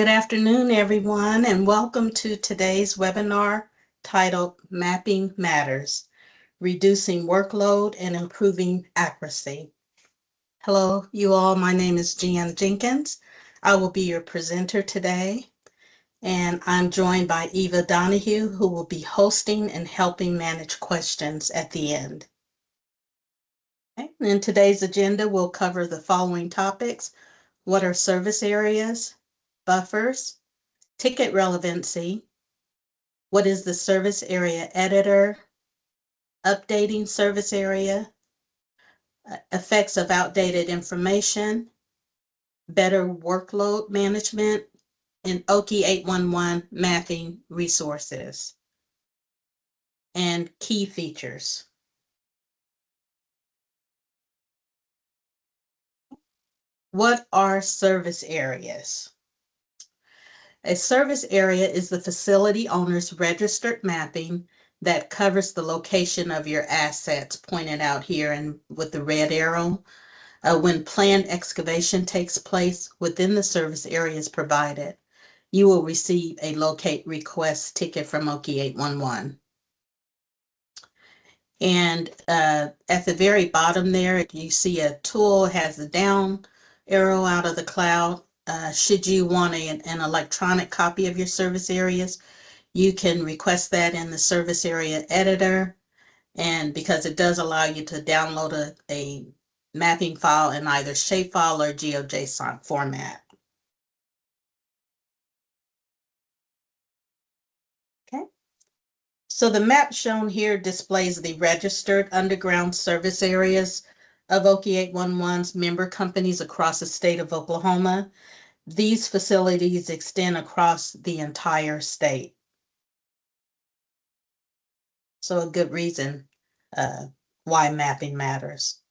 Good afternoon, everyone, and welcome to today's webinar titled Mapping Matters, Reducing Workload and Improving Accuracy. Hello, you all. My name is Jan Jenkins. I will be your presenter today, and I'm joined by Eva Donahue, who will be hosting and helping manage questions at the end. Okay. In today's agenda, we'll cover the following topics. What are service areas, buffers, ticket relevancy, what is the service area editor, updating service area, effects of outdated information, better workload management, and OKI 811 mapping resources and key features. What are service areas? A service area is the facility owner's registered mapping that covers the location of your assets, pointed out here and with the red arrow. When planned excavation takes place within the service areas provided, you will receive a locate request ticket from OKI 811. And at the very bottom there, you see a tool has a down arrow out of the cloud. Should you want an electronic copy of your service areas, you can request that in the service area editor. And because it does allow you to download a mapping file in either shapefile or GeoJSON format. Okay. So the map shown here displays the registered underground service areas of OKI 811's member companies across the state of Oklahoma. These facilities extend across the entire state. So a good reason why mapping matters.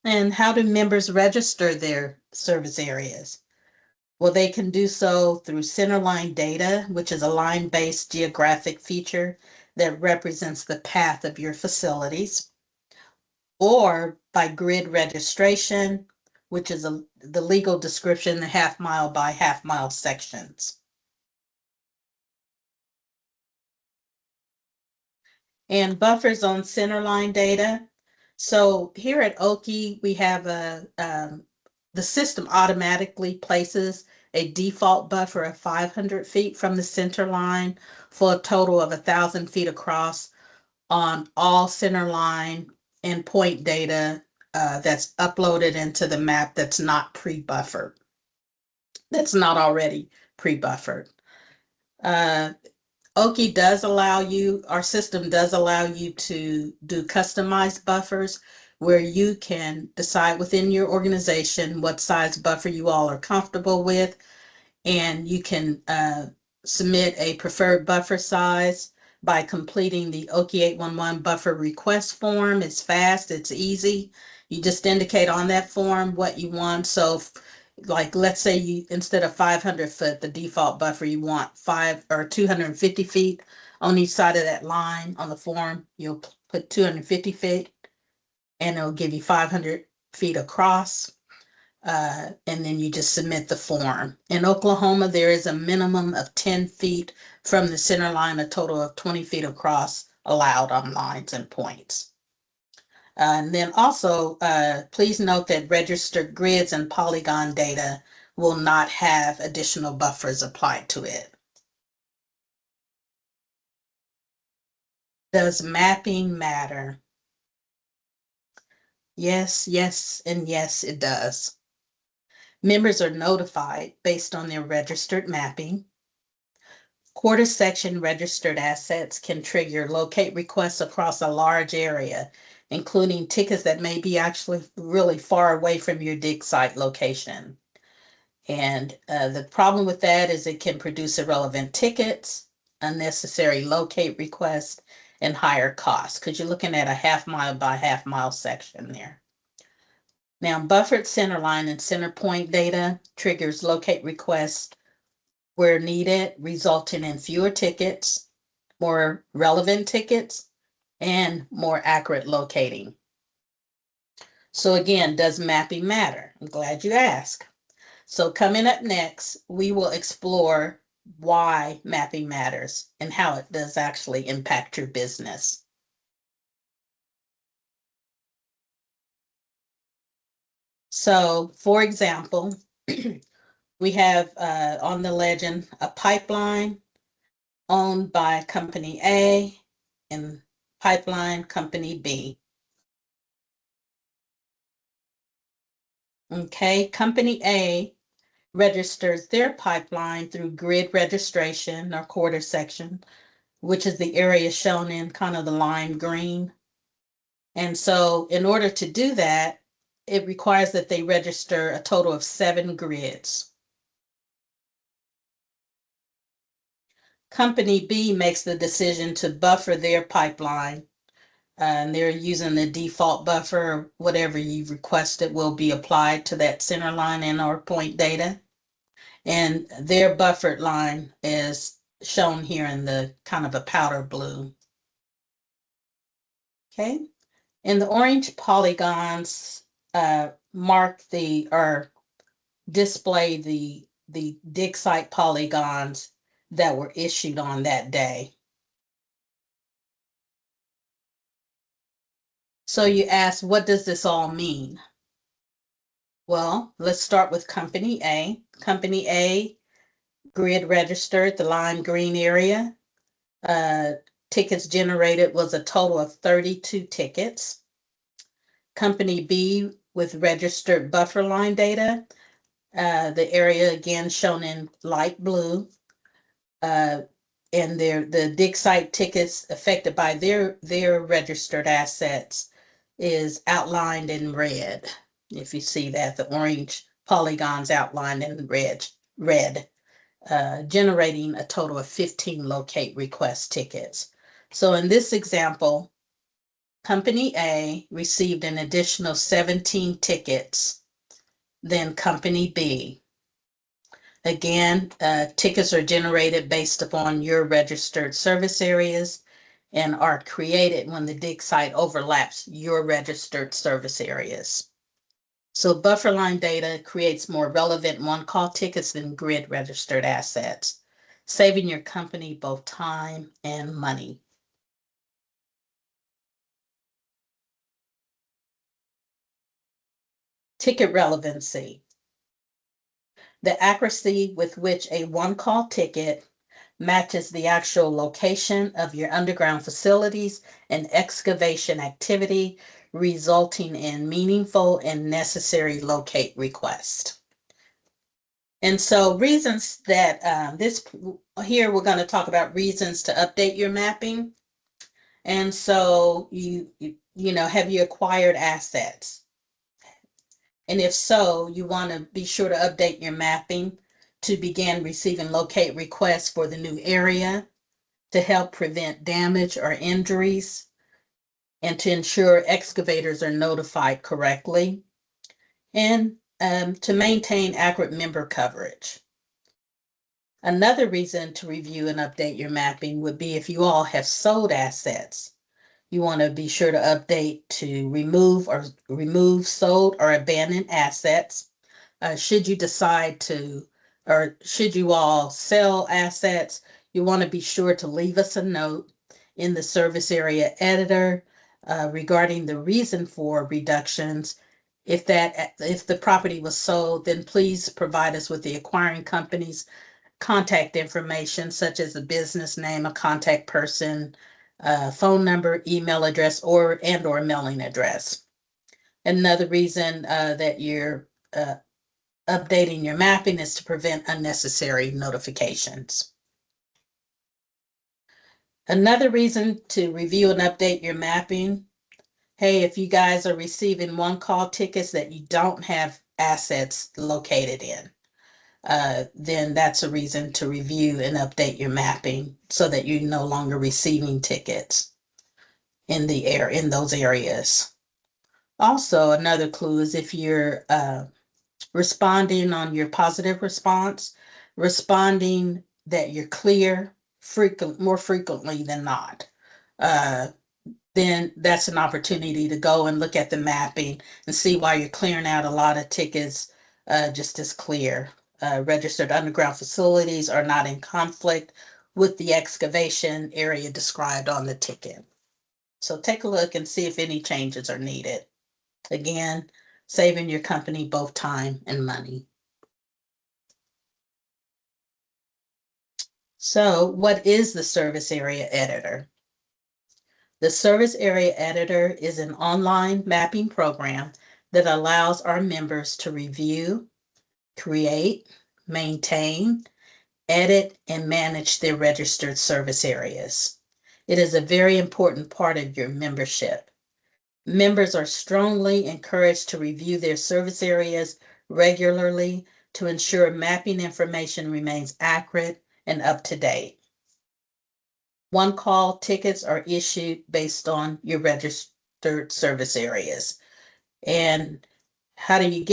And how do members register their service areas? Well, they can do so through centerline data, which is a line-based geographic feature that represents the path of your facilities, or by grid registration, which is the legal description, the half-mile by half-mile sections. And buffers on centerline data. So here at OKI, we have the system automatically places a default buffer of 500 feet from the center line for a total of 1,000 feet across on all center line and point data that's uploaded into the map that's not pre-buffered, that's not already pre-buffered. OKI does allow you, our system does allow you to do customized buffers where you can decide within your organization what size buffer you all are comfortable with, and you can submit a preferred buffer size by completing the OKI 811 buffer request form. It's fast, it's easy. You just indicate on that form what you want. So like, let's say you, instead of 500 foot, the default buffer, you want 250 feet on each side of that line on the form. You'll put 250 feet and it'll give you 500 feet across. And then you just submit the form. In Oklahoma, there is a minimum of 10 feet from the center line, a total of 20 feet across allowed on lines and points. And then also, please note that registered grids and polygon data will not have additional buffers applied to it. Does mapping matter? Yes, yes, and yes, it does. Members are notified based on their registered mapping. Quarter section registered assets can trigger locate requests across a large area, including tickets that may be actually really far away from your dig site location. And the problem with that is it can produce irrelevant tickets, unnecessary locate requests, and higher costs, because you're looking at a half-mile by half-mile section there. Now, buffered centerline and center point data triggers locate requests where needed, resulting in fewer tickets, more relevant tickets, and more accurate locating. So again, does mapping matter? I'm glad you asked. So coming up next, we will explore why mapping matters and how it does actually impact your business. So for example, we have on the legend a pipeline owned by company A and pipeline company B. Okay, company A registers their pipeline through grid registration or quarter section, which is the area shown in kind of the lime green. And so in order to do that, it requires that they register a total of 7 grids. Company B makes the decision to buffer their pipeline, and they're using the default buffer. Whatever you requested will be applied to that center line and or point data. And their buffered line is shown here in the kind of a powder blue. Okay. And the orange polygons mark the or display the dig site polygons that were issued on that day. So you ask, what does this all mean? Well, let's start with Company A. Company A grid registered the lime green area. Uh, Tickets generated was a total of 32 tickets. Company B with registered buffer line data, the area again shown in light blue, and the dig site tickets affected by their registered assets is outlined in red. If you see that, the orange polygons outlined in red, generating a total of 15 locate request tickets. So in this example, Company A received an additional 17 tickets than Company B. Again, tickets are generated based upon your registered service areas and are created when the dig site overlaps your registered service areas. So buffer line data creates more relevant one-call tickets than grid registered assets, saving your company both time and money. Ticket relevancy. The accuracy with which a one-call ticket matches the actual location of your underground facilities and excavation activity, resulting in meaningful and necessary locate requests. And so reasons that this here, we're going to talk about reasons to update your mapping. And so have you acquired assets? And if so, you want to be sure to update your mapping to begin receiving locate requests for the new area, to help prevent damage or injuries, and to ensure excavators are notified correctly, and to maintain accurate member coverage. Another reason to review and update your mapping would be if you all have sold assets. You want to be sure to update to remove sold or abandoned assets. Should you decide to, or should you all sell assets, you want to be sure to leave us a note in the service area editor regarding the reason for reductions. If the property was sold, then please provide us with the acquiring company's contact information, such as a business name, a contact person, phone number, email address, or mailing address. Another reason that you're updating your mapping is to prevent unnecessary notifications. Another reason to review and update your mapping, hey, if you guys are receiving one-call tickets that you don't have assets located in, then that's a reason to review and update your mapping so that you're no longer receiving tickets in those areas. Also, another clue is if you're responding on your positive response, responding that you're clear more frequently than not. then that's an opportunity to go and look at the mapping and see why you're clearing out a lot of tickets just as clear. Registered underground facilities are not in conflict with the excavation area described on the ticket. So take a look and see if any changes are needed. Again, saving your company both time and money. So what is the service area editor? The Service Area Editor is an online mapping program that allows our members to review, create, maintain, edit, and manage their registered service areas. It is a very important part of your membership. Members are strongly encouraged to review their service areas regularly to ensure mapping information remains accurate and up to date. One-call tickets are issued based on your registered service areas. And how do you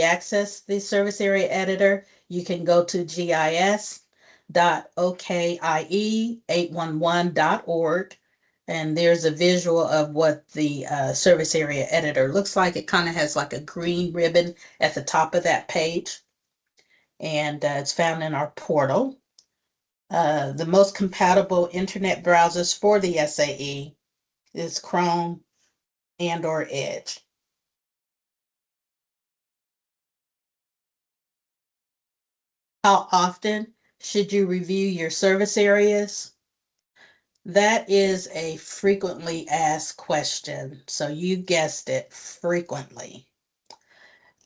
access the service area editor? You can go to gis.okie811.org, and there's a visual of what the service area editor looks like. It kind of has like a green ribbon at the top of that page, and it's found in our portal. The most compatible internet browsers for the SAE is Chrome and or Edge. How often should you review your service areas? That is a frequently asked question. So you guessed it, frequently.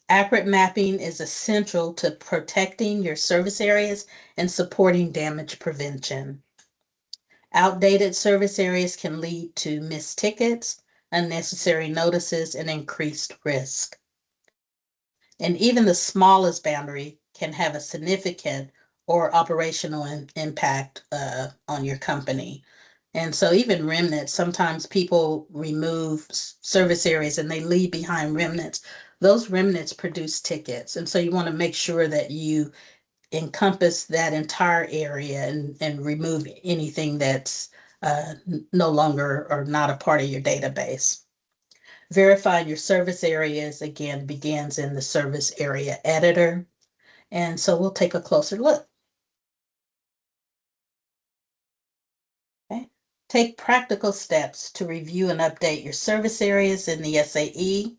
Accurate mapping is essential to protecting your service areas and supporting damage prevention. Outdated service areas can lead to missed tickets, unnecessary notices, and increased risk. And even the smallest boundary can have a significant or operational impact on your company. And so even remnants, sometimes people remove service areas and they leave behind remnants. Those remnants produce tickets. And so you want to make sure that you encompass that entire area and remove anything that's no longer or not a part of your database. Verifying your service areas, again, begins in the service area editor. And so we'll take a closer look. Okay. Take practical steps to review and update your service areas in the SAE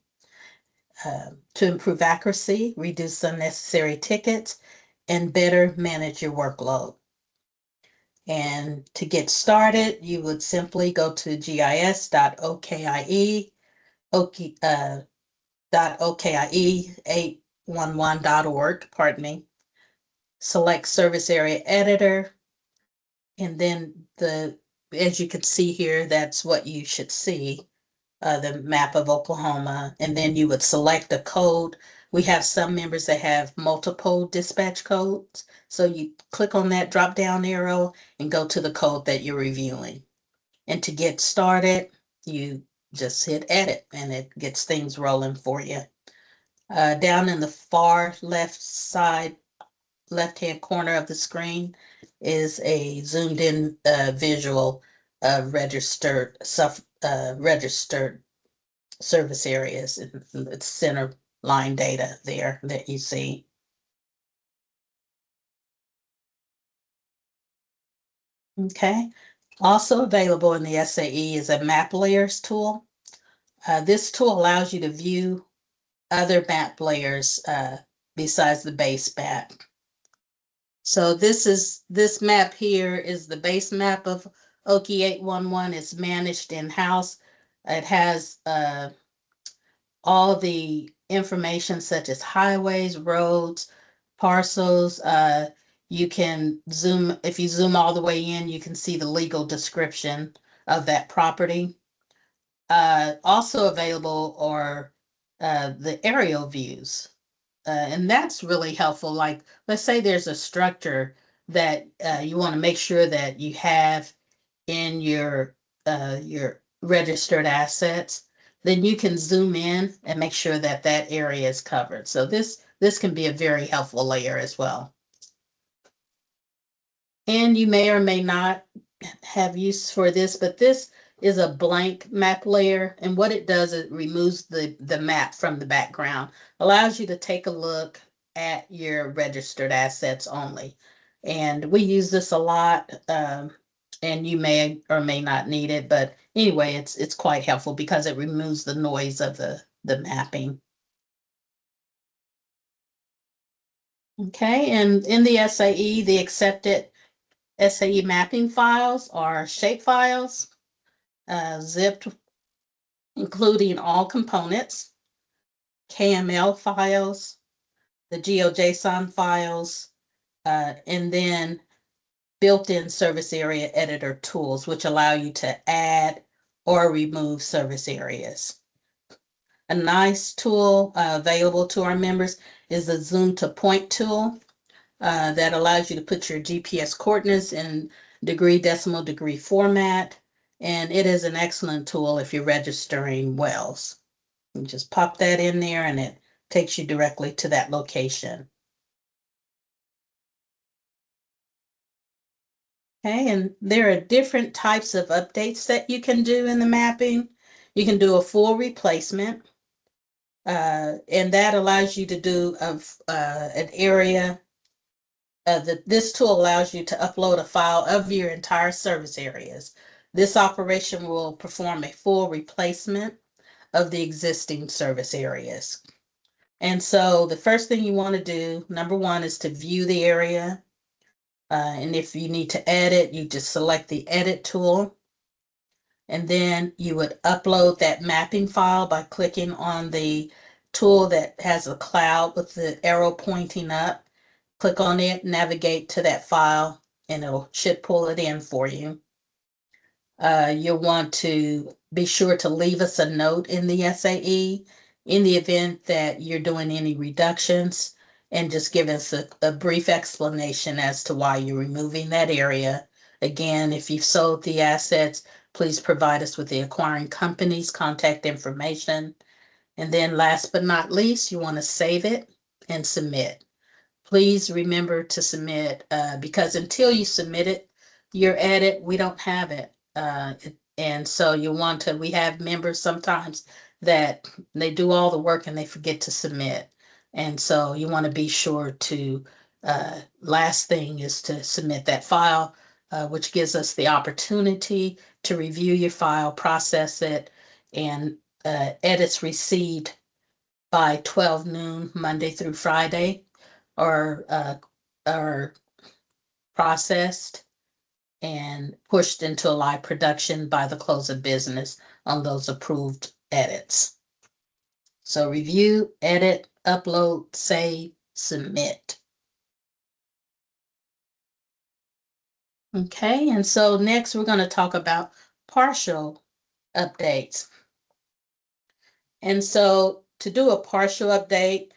to improve accuracy, reduce unnecessary tickets, and better manage your workload. And to get started, you would simply go to gis.okie811.org, pardon me. Select service area editor, and then as you can see here, that's what you should see, the map of Oklahoma, and then you would select a code. We have some members that have multiple dispatch codes. So you click on that drop down arrow and go to the code that you're reviewing. And to get started, you just hit edit and it gets things rolling for you. Down in the far left side, left-hand corner of the screen is a zoomed in visual of registered service areas. It's center line data there that you see. Okay. Also available in the SAE is a map layers tool. This tool allows you to view other map layers besides the base map. So this map here is the base map of Okie 811. It's managed in-house. It has all the information such as highways, roads, parcels. You can zoom, if you zoom all the way in, you can see the legal description of that property. Also available are the aerial views. And that's really helpful. Like, let's say there's a structure that you want to make sure that you have in your registered assets, then you can zoom in and make sure that that area is covered. So this can be a very helpful layer as well. And you may or may not have use for this, but this is a blank map layer. And what it does, it removes the map from the background, allows you to take a look at your registered assets only. And we use this a lot, and you may or may not need it, but anyway, it's quite helpful because it removes the noise of the mapping. Okay, and in the SAE, the accepted SAE mapping files are shape files, zipped, including all components, KML files, the GeoJSON files, and then built-in service area editor tools, which allow you to add or remove service areas. A nice tool available to our members is the Zoom to Point tool that allows you to put your GPS coordinates in degree, decimal degree format. And it is an excellent tool if you're registering wells. You just pop that in there and it takes you directly to that location. Okay, and there are different types of updates that you can do in the mapping. You can do a full replacement, and that allows you to do an area. This tool allows you to upload a file of your entire service areas. This operation will perform a full replacement of the existing service areas. And so the first thing you want to do, number one, is to view the area. And if you need to edit, you just select the edit tool. And then you would upload that mapping file by clicking on the tool that has a cloud with the arrow pointing up. Click on it, navigate to that file, and it should pull it in for you. You'll want to be sure to leave us a note in the SAE in the event that you're doing any reductions, and just give us a brief explanation as to why you're removing that area. Again, if you've sold the assets, please provide us with the acquiring company's contact information. And then last but not least, you want to save it and submit. Please remember to submit, because until you submit it, your edit, we don't have it. And so you want to, we have members sometimes that they do all the work and they forget to submit. And so you want to be sure to, last thing is to submit that file, which gives us the opportunity to review your file, process it, and edits received by 12 noon, Monday through Friday, are processed and pushed into a live production by the close of business on those approved edits. So review, edit, upload, save, submit. Okay, and so next we're going to talk about partial updates. And so to do a partial update,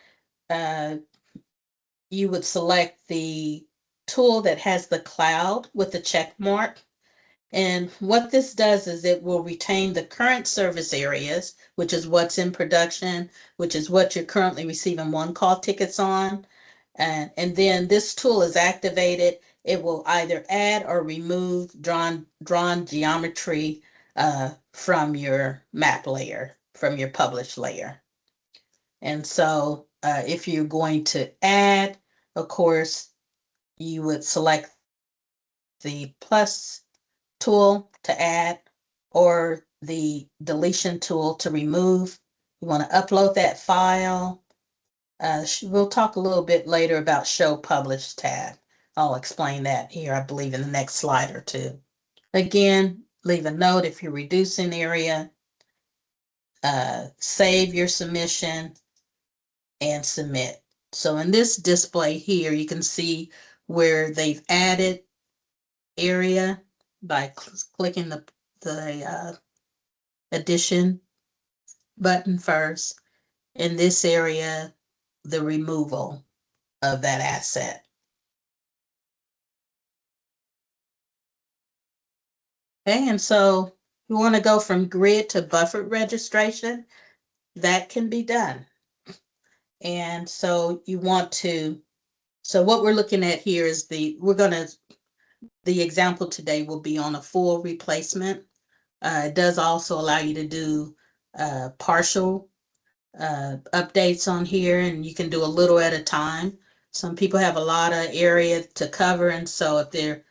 you would select the tool that has the cloud with the check mark. And what this does is it will retain the current service areas, which is what's in production, which is what you're currently receiving one call tickets on. And then this tool is activated. It will either add or remove drawn geometry from your map layer, from your published layer. And so if you're going to add, of course, you would select the plus tool to add or the deletion tool to remove. You want to upload that file. We'll talk a little bit later about show publish tab. I'll explain that here, I believe, in the next slide or two. Again, leave a note if you're reducing area, save your submission, and submit. So in this display here, you can see where they've added area by clicking the addition button first. In this area, the removal of that asset. Okay, and so you want to go from grid to buffered registration. That can be done. And so you want to, so what we're looking at here is the example today will be on a full replacement It does also allow you to do partial updates on here, and you can do a little at a time. Some people have a lot of area to cover, and so if they're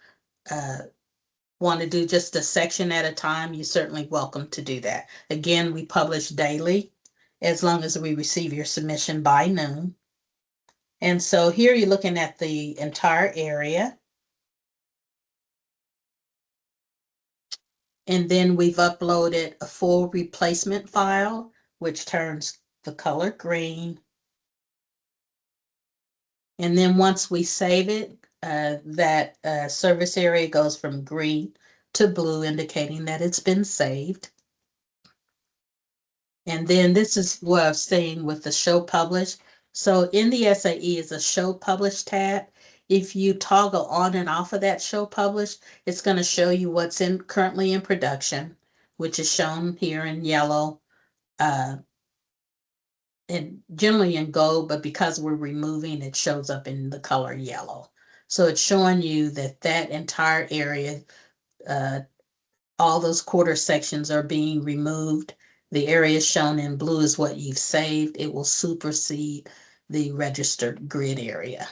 want to do just a section at a time, you're certainly welcome to do that. Again, we publish daily as long as we receive your submission by noon. And so here you're looking at the entire area. And then we've uploaded a full replacement file, which turns the color green. And then once we save it, that service area goes from green to blue, indicating that it's been saved. And then this is what I was saying with the show publish. So in the SAE is a show publish tab. If you toggle on and off of that show publish, it's going to show you what's currently in production, which is shown here in yellow, and generally in gold, but because we're removing, it shows up in the color yellow. So it's showing you that that entire area, uh, all those quarter sections are being removed. The area shown in blue is what you've saved. It will supersede the registered grid area.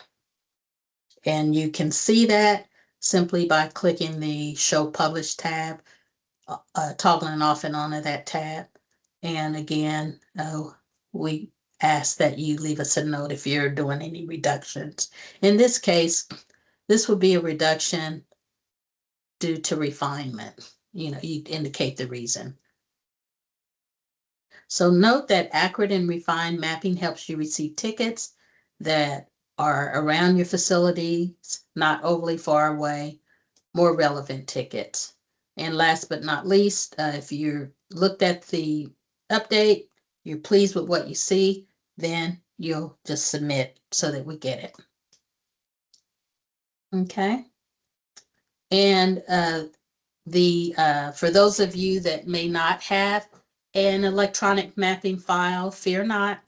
And you can see that simply by clicking the Show Publish tab, toggling off and on of that tab. And again, we ask that you leave us a note if you're doing any reductions. In this case, this would be a reduction due to refinement. You indicate the reason. So note that accurate and refined mapping helps you receive tickets that are around your facilities, not overly far away, more relevant tickets. And last but not least, if you looked at the update, you're pleased with what you see, then you'll just submit so that we get it. Okay. And for those of you that may not have an electronic mapping file, fear not.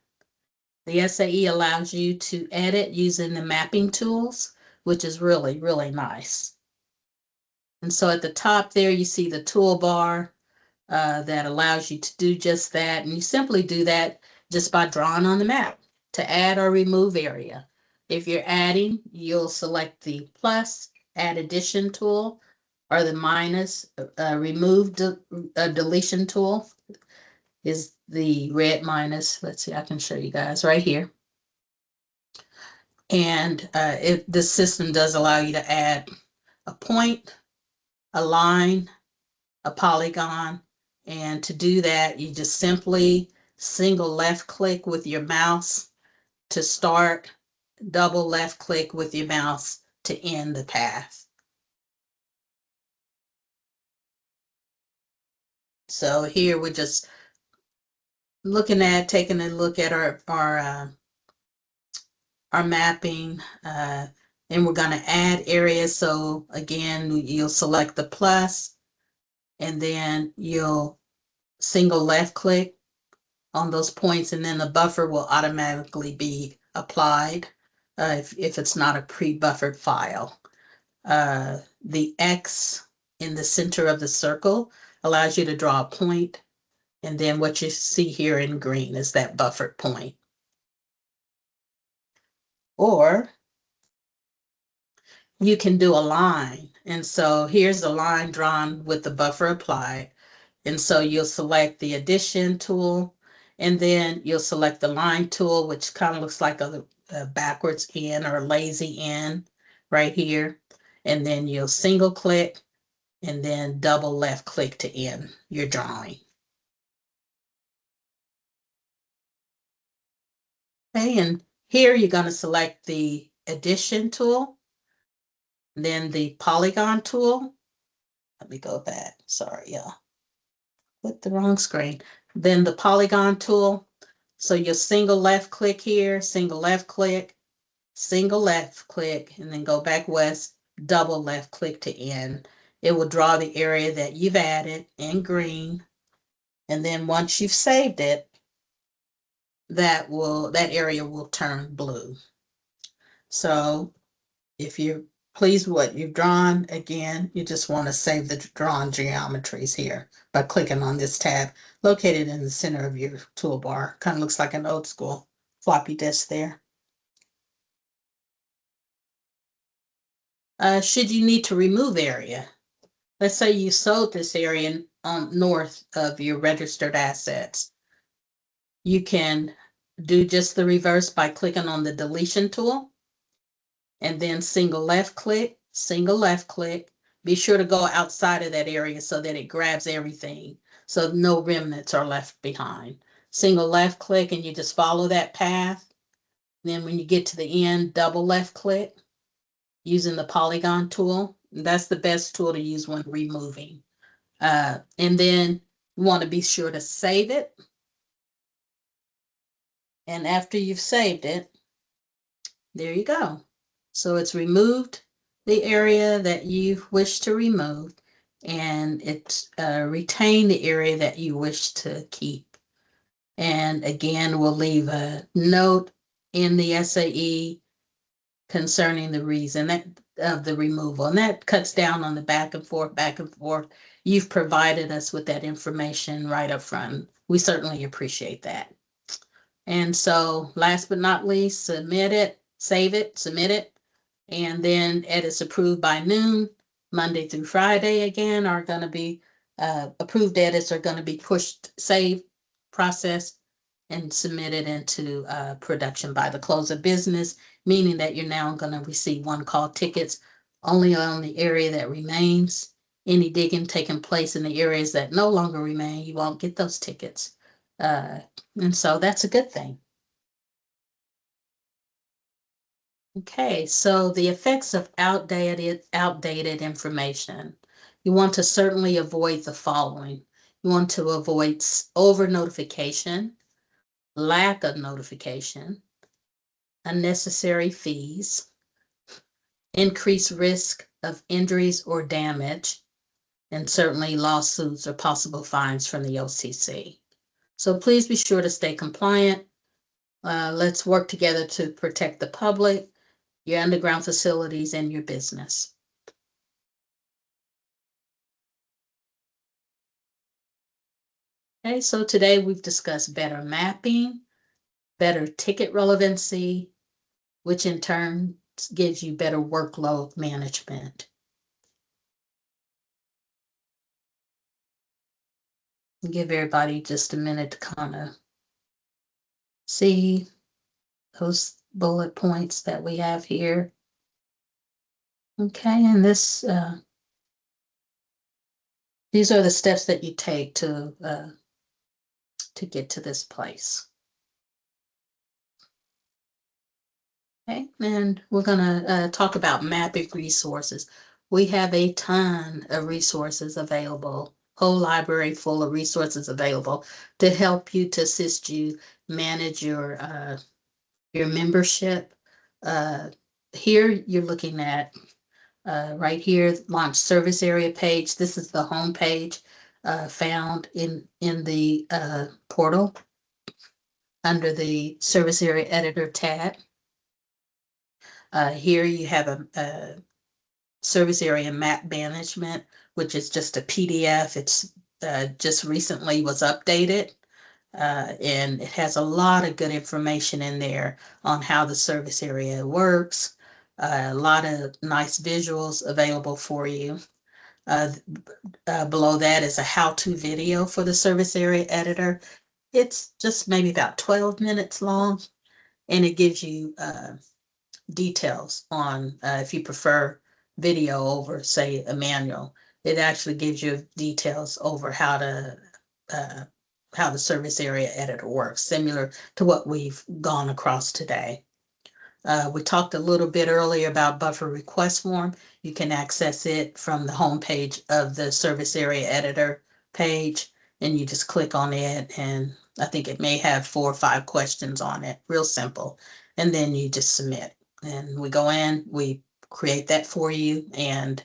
The SAE allows you to edit using the mapping tools, which is really, really nice. And so at the top there, you see the toolbar that allows you to do just that. And you simply do that just by drawing on the map to add or remove area. If you're adding, you'll select the plus, add addition tool, or the minus, remove deletion tool is the red minus. Let's see, I can show you guys right here. And this system does allow you to add a point, a line, a polygon. And to do that, you just simply single left click with your mouse to start, double left click with your mouse to end the path. So here we're just taking a look at our mapping, and we're going to add areas. So again, you'll select the plus, and then you'll single left click on those points, and then the buffer will automatically be applied if it's not a pre-buffered file. The X in the center of the circle allows you to draw a point, and then what you see here in green is that buffered point. Or you can do a line, and so here's a line drawn with the buffer applied. And so you'll select the addition tool, and then you'll select the line tool, which kind of looks like a backwards N or a lazy N right here. And then you'll single click and then double left click to end your drawing. Okay, and here you're going to select the addition tool, then the polygon tool. Let me go back. Sorry, y'all. Click the wrong screen. Then the polygon tool. So you'll single left click here, single left click, and then go back west, double left click to end. It will draw the area that you've added in green. And then once you've saved it, that area will turn blue. So if you're pleased with what you've drawn. Again, you just want to save the drawn geometries here by clicking on this tab located in the center of your toolbar. Kind of looks like an old school floppy disk there. Should you need to remove area, let's say you sold this area north of your registered assets, you can do just the reverse by clicking on the deletion tool and then single left click. Be sure to go outside of that area so that it grabs everything, so no remnants are left behind. Single left click and you just follow that path. Then when you get to the end, double left click using the polygon tool. That's the best tool to use when removing. And then you want to be sure to save it. And after you've saved it, there you go. So it's removed the area that you wish to remove, and it's retained the area that you wish to keep. And again, we'll leave a note in the SAE concerning the reason of the removal. And that cuts down on the back and forth, back and forth. You've provided us with that information right up front. We certainly appreciate that. And so last but not least, submit it, save it, submit it, and then edits approved by noon, Monday through Friday again are going to be approved edits are going to be pushed, saved, processed, and submitted into production by the close of business, meaning that you're now going to receive one call tickets only on the area that remains. Any digging taking place in the areas that no longer remain, you won't get those tickets. And so that's a good thing. Okay, so the effects of outdated information. You want to certainly avoid the following. You want to avoid over notification, lack of notification, unnecessary fees, increased risk of injuries or damage, and certainly lawsuits or possible fines from the OCC. So please be sure to stay compliant. Let's work together to protect the public, your underground facilities, and your business. Okay, so today we've discussed better mapping, better ticket relevancy, which in turn gives you better workload management. Give everybody just a minute to kind of see those bullet points that we have here. Okay, and these are the steps that you take to get to this place. Okay, and we're gonna talk about mapping resources. We have a ton of resources available, whole library full of resources available to help you, to assist you manage your membership. Here you're looking at right here, launch service area page. This is the home page found in the portal under the service area editor tab. Here you have a service area map management, which is just a PDF. It's just recently was updated. And it has a lot of good information in there on how the service area works. A lot of nice visuals available for you. Below that is a how-to video for the service area editor. It's just maybe about 12 minutes long, and it gives you details on if you prefer video over, say, a manual. It actually gives you details over how the service area editor works, similar to what we've gone across today. We talked a little bit earlier about buffer request form. You can access it from the home page of the service area editor page, and you just click on it, and I think it may have 4 or 5 questions on it, real simple. And then you just submit. And we go in, we create that for you, and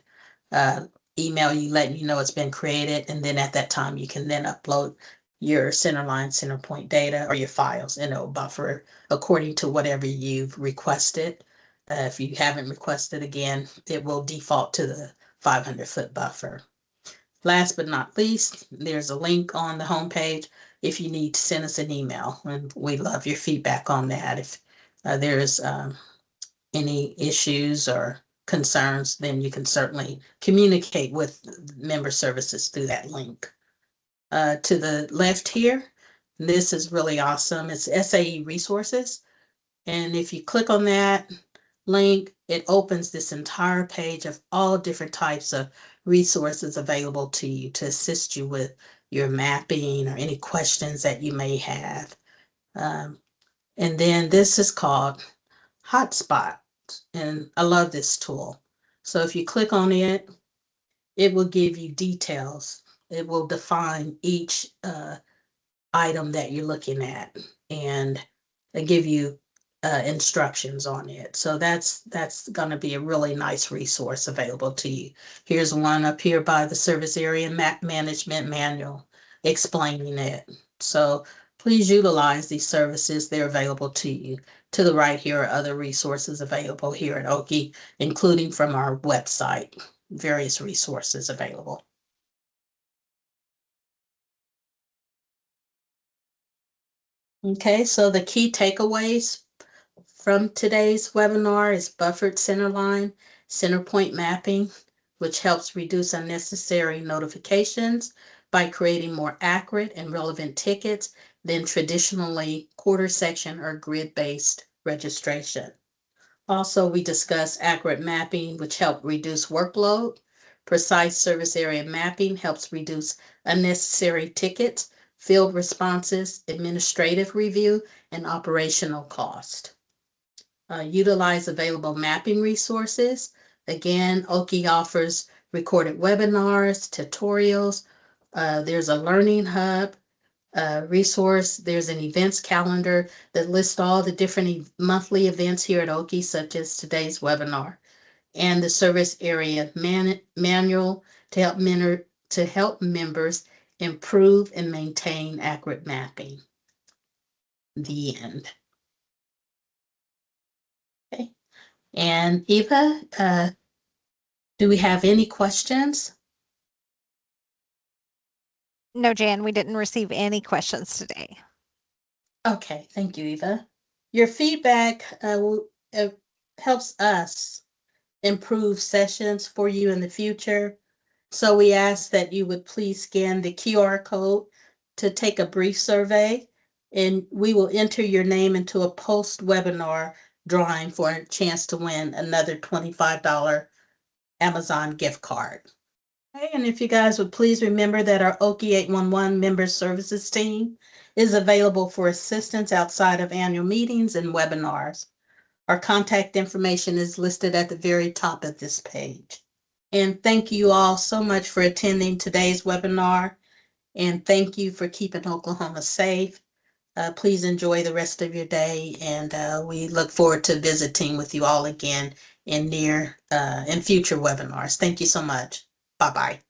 email you letting you know it's been created. And then at that time, you can then upload your centerline, centerpoint data or your files, and it'll buffer according to whatever you've requested. If you haven't requested again, it will default to the 500-foot buffer. Last but not least, there's a link on the homepage if you need to send us an email, and we love your feedback on that. If there's any issues or concerns, then you can certainly communicate with member services through that link. To the left here, this is really awesome. It's SAE resources. And if you click on that link, it opens this entire page of all different types of resources available to you to assist you with your mapping or any questions that you may have. And then this is called Hotspot. And I love this tool. So if you click on it, it will give you details. It will define each item that you're looking at and give you instructions on it. So that's going to be a really nice resource available to you. Here's one up here by the service area map management manual explaining it. So please utilize these services. They're available to you. To the right here are other resources available here at Oki, including from our website, various resources available. Okay, so the key takeaways from today's webinar is buffered centerline, center point mapping, which helps reduce unnecessary notifications by creating more accurate and relevant tickets than traditionally quarter section or grid-based registration. Also, we discuss accurate mapping, which helps reduce workload. Precise service area mapping helps reduce unnecessary tickets, field responses, administrative review, and operational cost. Utilize available mapping resources. Again, Oki offers recorded webinars, tutorials. There's a learning hub resource. There's an events calendar that lists all the different monthly events here at Oki, such as today's webinar, and the service area manual to help members improve and maintain accurate mapping. The end. Okay. And Eva, do we have any questions? No, Jan, we didn't receive any questions today. Okay, thank you, Eva. Your feedback helps us improve sessions for you in the future. So we ask that you would please scan the QR code to take a brief survey, and we will enter your name into a post-webinar drawing for a chance to win another $25 Amazon gift card. Okay, and if you guys would please remember that our Oki 811 member services team is available for assistance outside of annual meetings and webinars. Our contact information is listed at the very top of this page. And thank you all so much for attending today's webinar. And thank you for keeping Oklahoma safe. Please enjoy the rest of your day. And we look forward to visiting with you all again in future webinars. Thank you so much. Bye-bye.